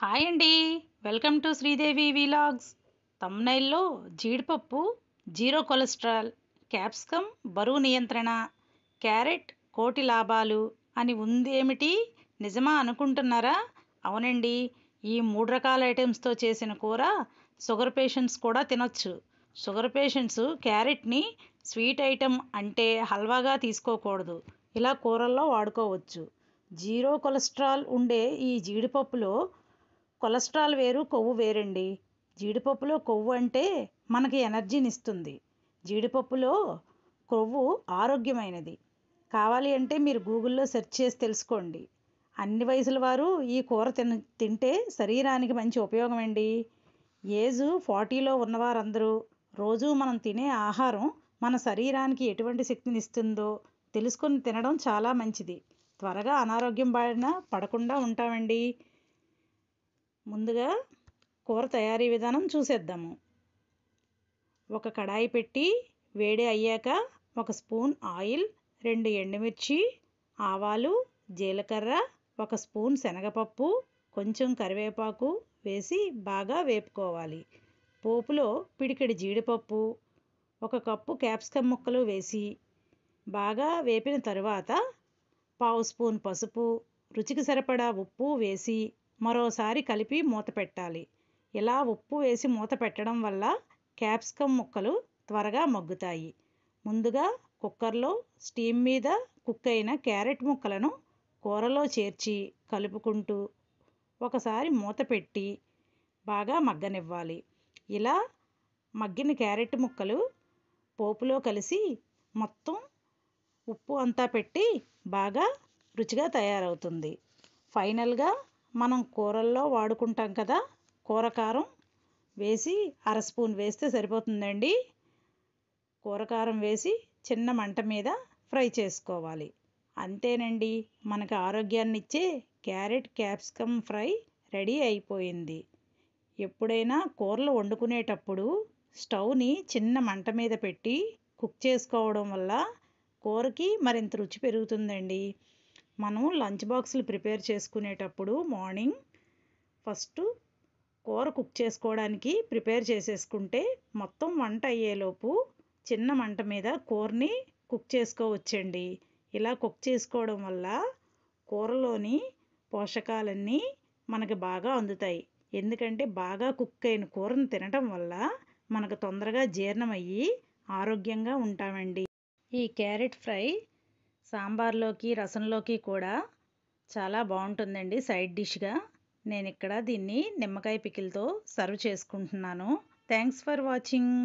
Hi అండి. Welcome to Sridevi vlogs. తమ్నైల్లో జీడిపప్పు జీరో కొలెస్ట్రాల్, క్యాప్సికమ్ బరువు నియంత్రణ, క్యారెట్ కోటి లాభాలు అని ఉందేమిటి? నిజమా అనుకుంటున్నారా? అవునండి. ఈ 3 రకాల ఐటమ్స్‌తో చేసిన కూర షుగర్ పేషెంట్స్ కూడా తినొచ్చు. షుగర్ పేషెంట్స్ క్యారెట్‌ని స్వీట్ ఐటెమ్ అంటే హల్వాగా తీసుకోకూడదు. ఇలా కూరల్లో వాడుకోవచ్చు. జీరో కొలెస్ట్రాల్ ఉండే ఈ జీడిపప్పులో కొలెస్ట్రాల్ వేరు, కొవ్వు వేరండి. జీడిపప్పులో కొవ్వు అంటే మనకి ఎనర్జీనిస్తుంది. జీడిపప్పులో కొవ్వు ఆరోగ్యమైనది. కావాలి అంటే మీరు గూగుల్లో సెర్చ్ చేసి తెలుసుకోండి. అన్ని వయసుల వారు ఈ కూర తింటే శరీరానికి మంచి ఉపయోగం అండి. ఏజ్ 40లో ఉన్నవారందరూ రోజు మనం తినే ఆహారం మన శరీరానికి ఎటువంటి శక్తినిస్తుందో తెలుసుకొని తినడం చాలా మంచిది. త్వరగా అనారోగ్యం బారిన పడకుండా ఉంటామండి. ముందుగా కూర తయారీ విధానం చూసేద్దాము. ఒక కడాయి పెట్టి వేడి అయ్యాక 1 స్పూన్ ఆయిల్, 2 ఎండుమిర్చి, ఆవాలు, జీలకర్ర, 1 స్పూన్ శనగపప్పు, కొంచెం కరివేపాకు వేసి బాగా వేపుకోవాలి. పోపులో పిడికెడు జీడిపప్పు, 1 కప్పు క్యాప్సికమ్ ముక్కలు వేసి బాగా వేపిన తరువాత 1/2 స్పూన్ పసుపు, రుచికి సరిపడా ఉప్పు వేసి మరోసారి కలిపి మూత పెట్టాలి. ఇలా ఉప్పు వేసి మూత పెట్టడం వల్ల క్యాప్సికమ్ ముక్కలు త్వరగా మగ్గుతాయి. ముందుగా కుక్కర్లో స్టీమ్ మీద కుక్ అయిన క్యారెట్ ముక్కలను కూరలో చేర్చి కలుపుకుంటూ ఒకసారి మూత పెట్టి బాగా మగ్గనివ్వాలి. ఇలా మగ్గిన క్యారెట్ ముక్కలు పోపులో కలిసి మొత్తం ఉప్పు అంతా పెట్టి బాగా రుచిగా తయారవుతుంది. ఫైనల్గా మనం కూరల్లో వాడుకుంటాం కదా, కూర కారం వేసి 1/2 స్పూన్ వేస్తే సరిపోతుందండి. కూర కారం వేసి చిన్న మంట మీద ఫ్రై చేసుకోవాలి. అంతేనండి, మనకు ఆరోగ్యాన్నిచ్చే క్యారెట్ క్యాప్సికమ్ ఫ్రై రెడీ అయిపోయింది. ఎప్పుడైనా కూరలు వండుకునేటప్పుడు స్టవ్ని చిన్న మంట మీద పెట్టి కుక్ చేసుకోవడం వల్ల కూరకి మరింత రుచి పెరుగుతుందండి. మనం లంచ్ బాక్సులు ప్రిపేర్ చేసుకునేటప్పుడు మార్నింగ్ ఫస్ట్ కూర కుక్ చేసుకోవడానికి ప్రిపేర్ చేసేసుకుంటే మొత్తం వంట అయ్యేలోపు చిన్న మంట మీద కూరని కుక్ చేసుకోవచ్చండి. ఇలా కుక్ చేసుకోవడం వల్ల కూరలోని పోషకాలన్నీ మనకు బాగా అందుతాయి. ఎందుకంటే బాగా కుక్ అయిన కూరను తినటం వల్ల మనకు తొందరగా జీర్ణమయ్యి ఆరోగ్యంగా ఉంటామండి. ఈ క్యారెట్ ఫ్రై సాంబార్లోకి, రసంలోకి కూడా చాలా బాగుంటుందండి సైడ్ డిష్గా. నేను ఇక్కడ దీన్ని నిమ్మకాయ పికిల్తో సర్వ్ చేసుకుంటున్నాను. Thanks for watching.